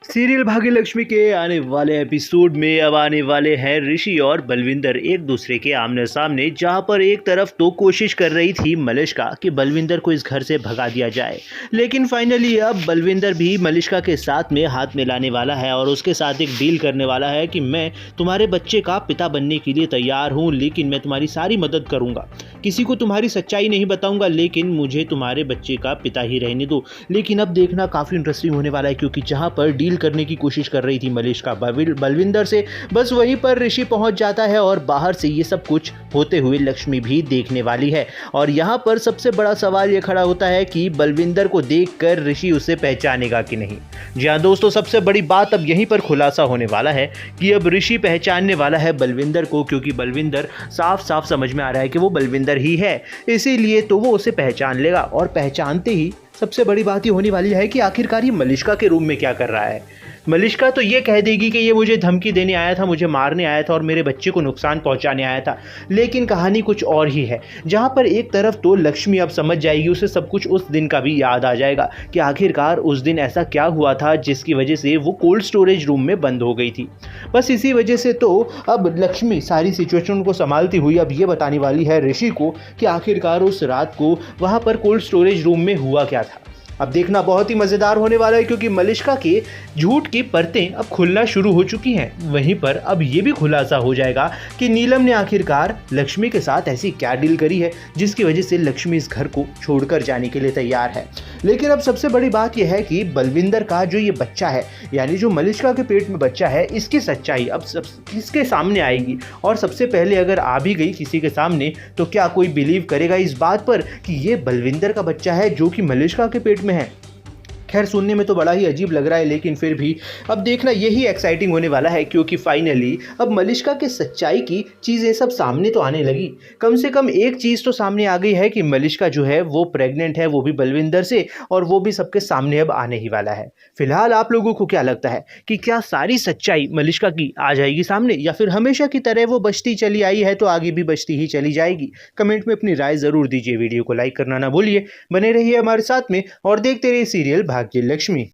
Serial Bhagyalakshmi के आने वाले एपिसोड में अब आने वाले हैं ऋषि और बलविंदर एक दूसरे के आमने सामने, जहां पर एक तरफ तो कोशिश कर रही थी मलिष्का कि बलविंदर को इस घर से भगा दिया जाए, लेकिन फाइनली अब बलविंदर भी मलिष्का के साथ में हाथ मिलाने वाला है और उसके साथ एक डील करने वाला है कि मैं तुम्हारे बच्चे का पिता बनने के लिए तैयार हूं, लेकिन मैं तुम्हारी सारी मदद करूंगा, किसी को तुम्हारी सच्चाई नहीं बताऊंगा, लेकिन मुझे तुम्हारे बच्चे का पिता ही रहने दो। लेकिन अब देखना काफ़ी इंटरेस्टिंग होने वाला है, क्योंकि जहां पर डील करने की कोशिश कर रही थी मलिष्का बलविंदर से, बस वहीं पर ऋषि पहुंच जाता है और बाहर से ये सब कुछ होते हुए लक्ष्मी भी देखने वाली है। और यहाँ पर सबसे बड़ा सवाल ये खड़ा होता है कि बलविंदर को देखकर ऋषि उसे पहचानेगा कि नहीं। जी हाँ दोस्तों, सबसे बड़ी बात अब यहीं पर खुलासा होने वाला है कि अब ऋषि पहचानने वाला है बलविंदर को, क्योंकि बलविंदर साफ साफ समझ में आ रहा है कि वो बलविंदर ही है, इसीलिए तो वो उसे पहचान लेगा। और पहचानते ही सबसे बड़ी बात ये होने वाली है कि आखिरकार ये मलिष्का के रूम में क्या कर रहा है। मलिष्का तो ये कह देगी कि ये मुझे धमकी देने आया था, मुझे मारने आया था और मेरे बच्चे को नुकसान पहुंचाने आया था, लेकिन कहानी कुछ और ही है। जहां पर एक तरफ तो लक्ष्मी अब समझ जाएगी, उसे सब कुछ उस दिन का भी याद आ जाएगा कि आखिरकार उस दिन ऐसा क्या हुआ था जिसकी वजह से वो कोल्ड स्टोरेज रूम में बंद हो गई थी। बस इसी वजह से तो अब लक्ष्मी सारी सिचुएशन को संभालती हुई अब ये बताने वाली है ऋषि को कि आखिरकार उस रात को वहाँ पर कोल्ड स्टोरेज रूम में हुआ क्या था। अब देखना बहुत ही मज़ेदार होने वाला है, क्योंकि मलिष्का के झूठ की परतें अब खुलना शुरू हो चुकी हैं। वहीं पर अब ये भी खुलासा हो जाएगा कि नीलम ने आखिरकार लक्ष्मी के साथ ऐसी क्या डील करी है जिसकी वजह से लक्ष्मी इस घर को छोड़कर जाने के लिए तैयार है। लेकिन अब सबसे बड़ी बात यह है कि बलविंदर का जो ये बच्चा है, यानी जो मलिष्का के पेट में बच्चा है, इसकी सच्चाई अब किसके सामने आएगी। और सबसे पहले अगर आ भी गई किसी के सामने, तो क्या कोई बिलीव करेगा इस बात पर कि ये बलविंदर का बच्चा है जो कि मलिष्का के पेट में है। खैर, सुनने में तो बड़ा ही अजीब लग रहा है, लेकिन फिर भी अब देखना यही एक्साइटिंग होने वाला है, क्योंकि फाइनली अब मलिष्का के सच्चाई की चीज़ें सब सामने तो आने लगी। कम से कम एक चीज़ तो सामने आ गई है कि मलिष्का जो है वो प्रेग्नेंट है, वो भी बलविंदर से, और वो भी सबके सामने अब आने ही वाला है। फिलहाल आप लोगों को क्या लगता है कि क्या सारी सच्चाई मलिष्का की आ जाएगी सामने, या फिर हमेशा की तरह वो बचती चली आई है तो आगे भी बचती ही चली जाएगी? कमेंट में अपनी राय ज़रूर दीजिए। वीडियो को लाइक करना ना भूलिए। बने रहिए हमारे साथ में और देखते रहिए सीरियल भाग्यलक्ष्मी।